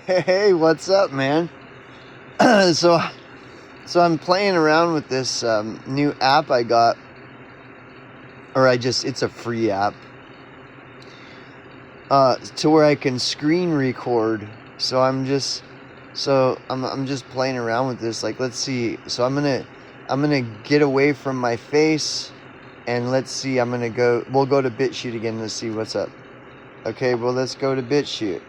Hey, what's up, man? so, so I'm playing around with this new app I got, it's a free app, to where I can screen record. I'm just playing around with this. Like, let's see. So I'm gonna get away from my face, and let's see. We'll go to BitChute again. Let's see what's up. Okay, well, let's go to BitChute.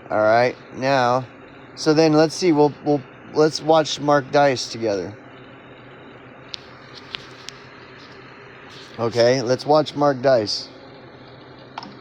All right, now. So then let's see. Let's watch Mark Dice together. Okay, let's watch Mark Dice.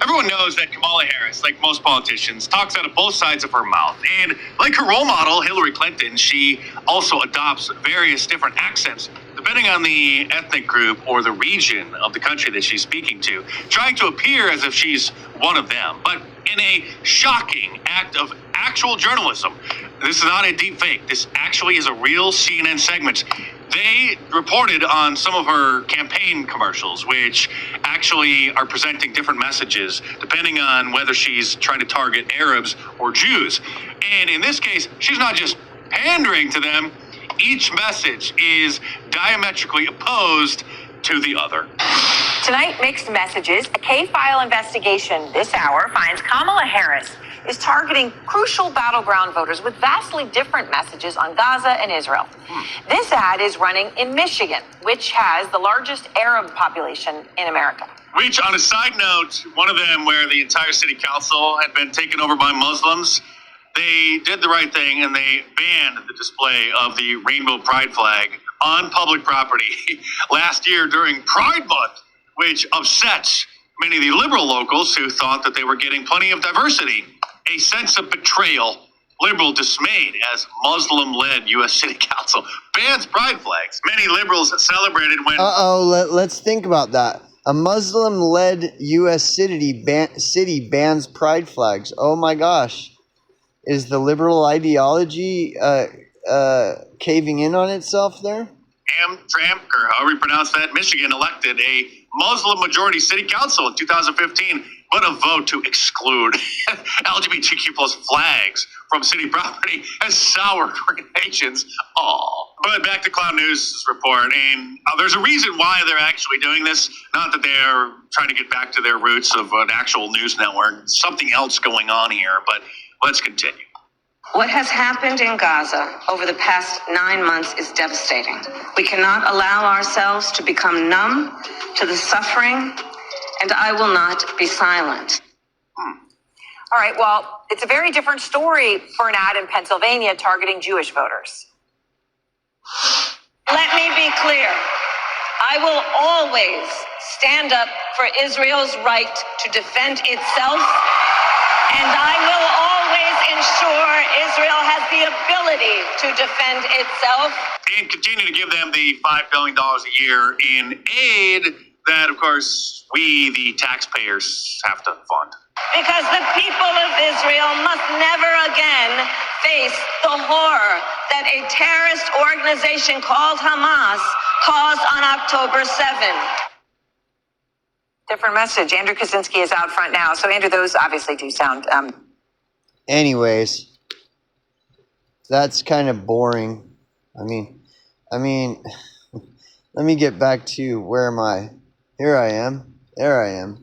Everyone knows that Kamala Harris, like most politicians, talks out of both sides of her mouth. And like her role model, Hillary Clinton, she also adopts various different accents depending on the ethnic group or the region of the country that she's speaking to, trying to appear as if she's one of them. But in a shocking act of actual journalism, this is not a deep fake. This actually is a real CNN segment. They reported on some of her campaign commercials, which actually are presenting different messages depending on whether she's trying to target Arabs or Jews. And in this case, she's not just pandering to them. Each message is diametrically opposed to the other. Tonight, mixed messages. A K-file investigation this hour finds Kamala Harris is targeting crucial battleground voters with vastly different messages on Gaza and Israel. This ad is running in Michigan, which has the largest Arab population in America. Which, on a side note, one of them where the entire city council had been taken over by Muslims, they did the right thing and they banned the display of the rainbow pride flag on public property last year during Pride Month, which upsets many of the liberal locals who thought that they were getting plenty of diversity. A sense of betrayal, liberal dismayed as Muslim-led U.S. City Council bans pride flags. Many liberals celebrated when... Let's think about that. A Muslim-led U.S. city bans pride flags. Oh my gosh. Is the liberal ideology caving in on itself there? Amtrak, or however you pronounce that, Michigan elected a Muslim-majority city council in 2015, but a vote to exclude LGBTQ plus flags from city property has soured organizations. But back to Cloud News' report, and there's a reason why they're actually doing this. Not that they're trying to get back to their roots of an actual news network. Something else going on here, but let's continue. What has happened in Gaza over the past 9 months is devastating. We cannot allow ourselves to become numb to the suffering, and I will not be silent. All right, well, it's a very different story for an ad in Pennsylvania targeting Jewish voters. Let me be clear. I will always stand up for Israel's right to defend itself, and I will always ensure Israel has the ability to defend itself. And continue to give them the $5 billion a year in aid that, of course, we, the taxpayers, have to fund. Because the people of Israel must never again face the horror that a terrorist organization called Hamas caused on October 7th. Different message. Andrew Kaczynski is out front now. So, Andrew, those obviously do sound... Anyways, that's kind of boring. I mean, let me get back to where am I? Here I am. There I am.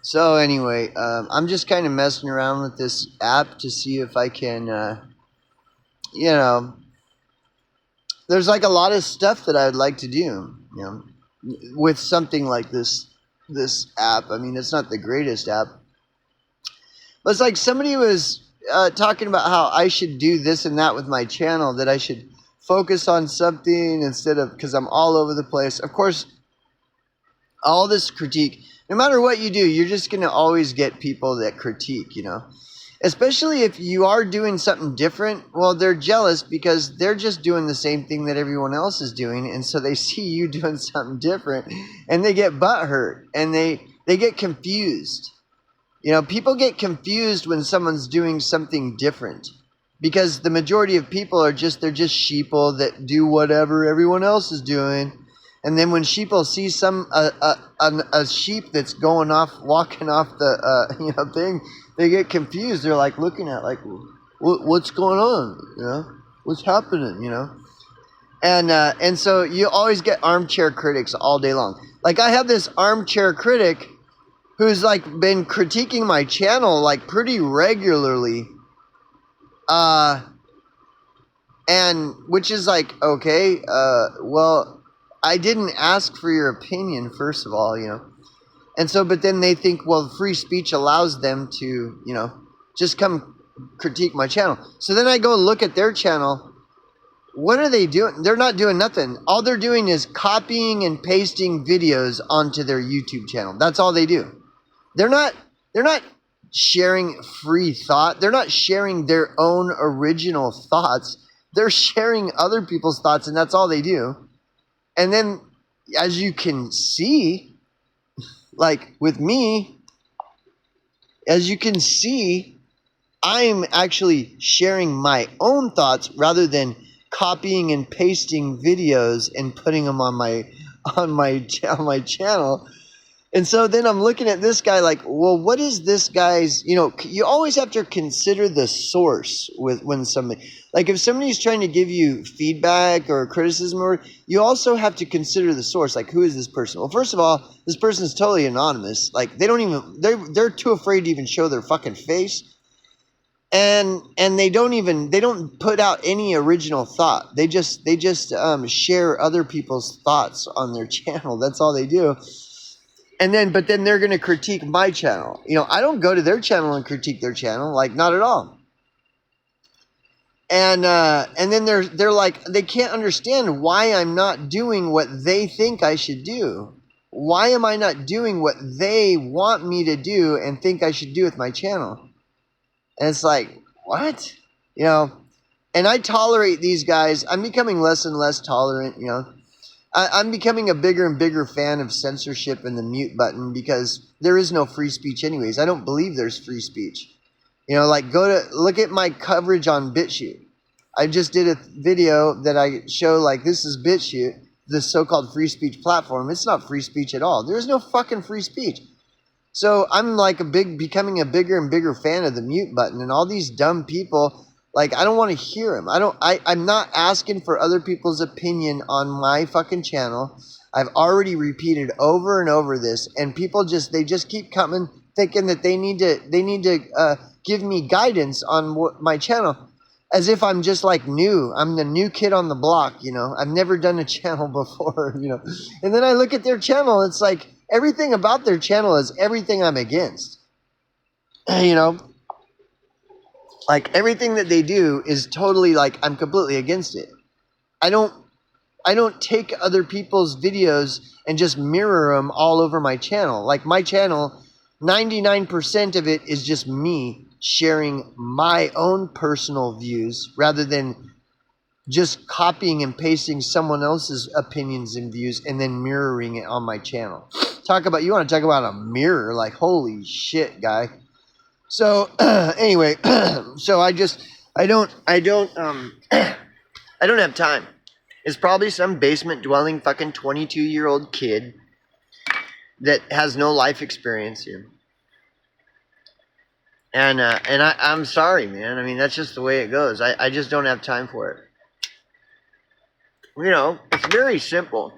So anyway, I'm just kind of messing around with this app to see if I can, there's like a lot of stuff that I'd like to do, with something like this app. I mean, it's not the greatest app, but it's like somebody was talking about how I should do this and that with my channel, that I should focus on something instead of, because I'm all over the place. Of course, all this critique, no matter what you do, you're just going to always get people that critique, especially if you are doing something different. Well, they're jealous because they're just doing the same thing that everyone else is doing. And so they see you doing something different and they get butthurt and they get confused. People get confused when someone's doing something different because the majority of people they're just sheeple that do whatever everyone else is doing. And then when sheeple see a sheep that's walking off the thing, they get confused. They're like looking at like, what's going on? You know, what's happening? You know, and so you always get armchair critics all day long. Like I have this armchair critic who's like been critiquing my channel like pretty regularly, and which is like, okay, well, I didn't ask for your opinion, first of all, you know. And so, but then they think, well, free speech allows them to, you know, just come critique my channel. So then I go look at their channel. What are they doing? They're not doing nothing. All they're doing is copying and pasting videos onto their YouTube channel. That's all they do. They're not sharing free thought. They're not sharing their own original thoughts. They're sharing other people's thoughts, and that's all they do. And then, as you can see, like with me, as you can see, I'm actually sharing my own thoughts rather than copying and pasting videos and putting them on my channel. And so then I'm looking at this guy like, well, what is this guy's, you know, you always have to consider the source when somebody, like if somebody's trying to give you feedback or criticism, or you also have to consider the source, like who is this person? Well, first of all, this person is totally anonymous. Like they don't even, they're too afraid to even show their fucking face. And they don't put out any original thought. They just share other people's thoughts on their channel. That's all they do. But then they're going to critique my channel. You know, I don't go to their channel and critique their channel, like not at all. And then they're like, they can't understand why I'm not doing what they think I should do. Why am I not doing what they want me to do and think I should do with my channel? And it's like, what? You know, and I tolerate these guys. I'm becoming less and less tolerant, you know. I'm becoming a bigger and bigger fan of censorship and the mute button because there is no free speech anyways. I don't believe there's free speech. You know, like look at my coverage on BitChute. I just did a video that I show like this is BitChute, the so-called free speech platform. It's not free speech at all. There's no fucking free speech. So I'm like becoming a bigger and bigger fan of the mute button, and all these dumb people. Like, I don't want to hear him. I'm not asking for other people's opinion on my fucking channel. I've already repeated over and over this, and people they just keep coming thinking that they need to give me guidance on my channel, as if I'm just like new. I'm the new kid on the block, you know. I've never done a channel before, you know. And then I look at their channel, it's like everything about their channel is everything I'm against, you know. Like everything that they do is totally like I'm completely against it. I don't take other people's videos and just mirror them all over my channel. Like my channel, 99% of it is just me sharing my own personal views rather than just copying and pasting someone else's opinions and views and then mirroring it on my channel. You want to talk about a mirror? Like holy shit, guy. So anyway, so I don't have time. It's probably some basement dwelling fucking 22-year-old kid that has no life experience here. And I'm sorry, man. I mean, that's just the way it goes. I just don't have time for it. You know, it's very simple.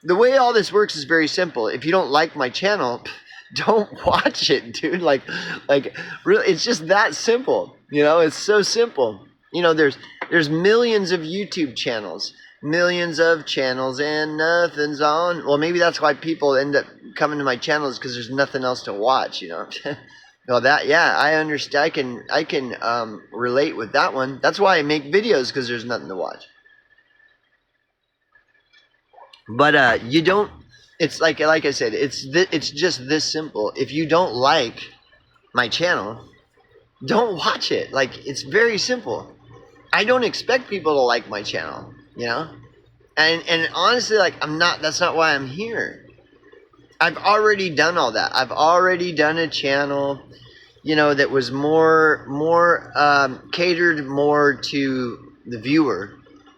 The way all this works is very simple. If you don't like my channel, don't watch it, dude. Like really, it's just that simple. You know, it's so simple. You know, there's millions of YouTube channels, and nothing's on. Well, maybe that's why people end up coming to my channels, because there's nothing else to watch. You know, well, I understand. I can relate with that one. That's why I make videos, because there's nothing to watch. But you don't. It's like I said, it's just this simple. If you don't like my channel, don't watch it. Like, it's very simple. I don't expect people to like my channel, you know? And honestly, like, that's not why I'm here. I've already done all that. I've already done a channel, you know, that was catered more to the viewer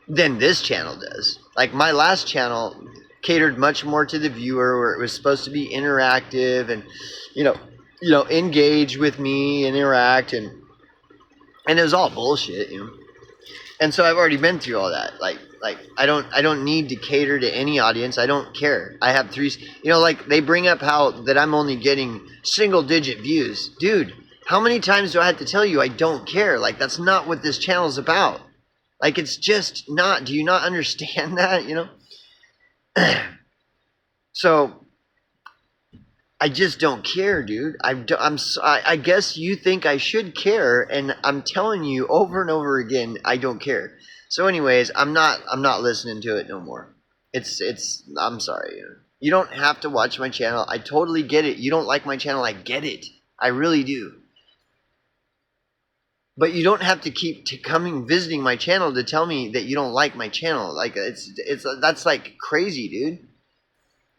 than this channel does. Like, my last channel catered much more to the viewer, where it was supposed to be interactive and, you know, engage with me and interact, and it was all bullshit, And so I've already been through all that. Like I don't need to cater to any audience. I don't care. I have three. Like they bring up how that I'm only getting single digit views, dude. How many times do I have to tell you I don't care? Like that's not what this channel is about. Like it's just not. Do you not understand that? So I just don't care, dude. I guess you think I should care, and I'm telling you over and over again, I don't care. So, anyways, I'm not listening to it no more. I'm sorry. You don't have to watch my channel. I totally get it. You don't like my channel. I get it. I really do. But you don't have to keep visiting my channel to tell me that you don't like my channel. Like that's like crazy, dude.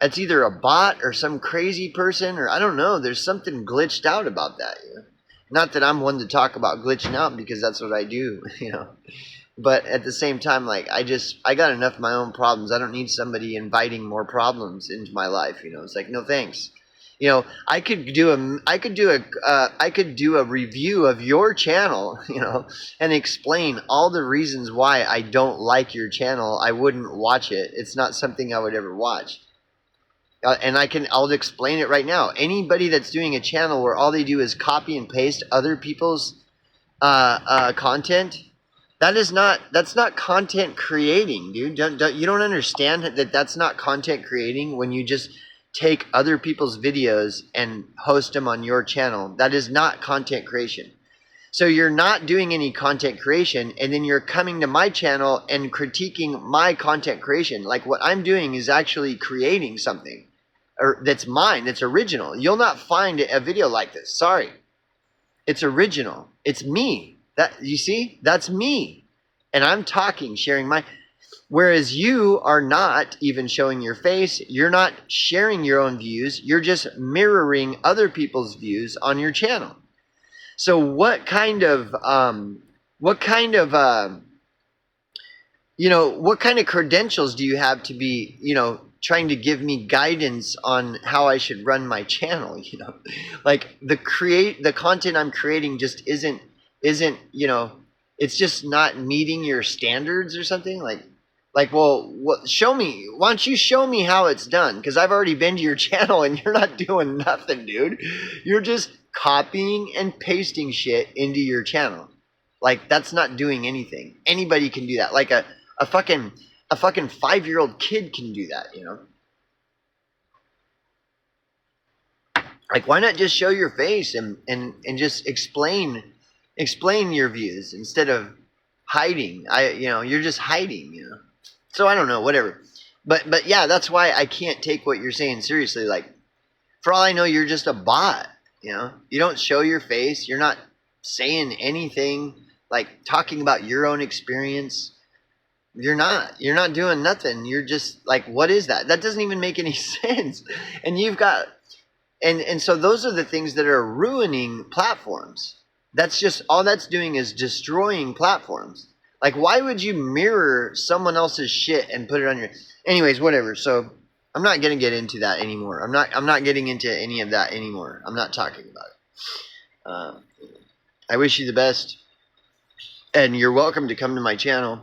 It's either a bot or some crazy person, or I don't know. There's something glitched out about that. Not that I'm one to talk about glitching out, because that's what I do, But at the same time, like I got enough of my own problems. I don't need somebody inviting more problems into my life. It's like, no thanks. I could do a review of your channel, and explain all the reasons why I don't like your channel. I wouldn't watch it. It's not something I would ever watch. And I'll explain it right now. Anybody that's doing a channel where all they do is copy and paste other people's content, that's not content creating, dude. You don't understand that that's not content creating when you just take other people's videos and host them on your channel. That is not content creation. So you're not doing any content creation, and then you're coming to my channel and critiquing my content creation. Like what I'm doing is actually creating something. Or that's mine, that's original. You'll not find a video like this. Sorry. It's original. It's me. You see? That's me. And I'm talking, sharing my... Whereas you are not even showing your face. You're not sharing your own views. You're just mirroring other people's views on your channel. So what kind of credentials do you have to be, trying to give me guidance on how I should run my channel? Like the content I'm creating just isn't, it's just not meeting your standards or something. Well, show me. Why don't you show me how it's done? Because I've already been to your channel and you're not doing nothing, dude. You're just copying and pasting shit into your channel. Like that's not doing anything. Anybody can do that. Like a fucking 5-year-old kid can do that, Like why not just show your face and just explain your views instead of hiding. You're just hiding, So I don't know, whatever. But yeah, that's why I can't take what you're saying seriously. Like for all I know, you're just a bot, You don't show your face. You're not saying anything, like talking about your own experience. You're not doing nothing. You're just like, what is that? That doesn't even make any sense. And you've got, and so those are the things that are ruining platforms. That's just, all that's doing is destroying platforms. Like, why would you mirror someone else's shit and put it on your, anyways, whatever. So I'm not going to get into that anymore. I'm not getting into any of that anymore. I'm not talking about it. I wish you the best, and you're welcome to come to my channel.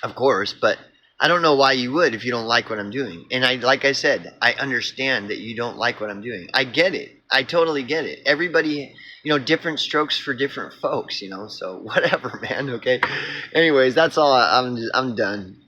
Of course, but I don't know why you would if you don't like what I'm doing. And like I said, I understand that you don't like what I'm doing. I get it. I totally get it. Everybody, different strokes for different folks, so whatever, man, okay? Anyways, that's all. I'm done.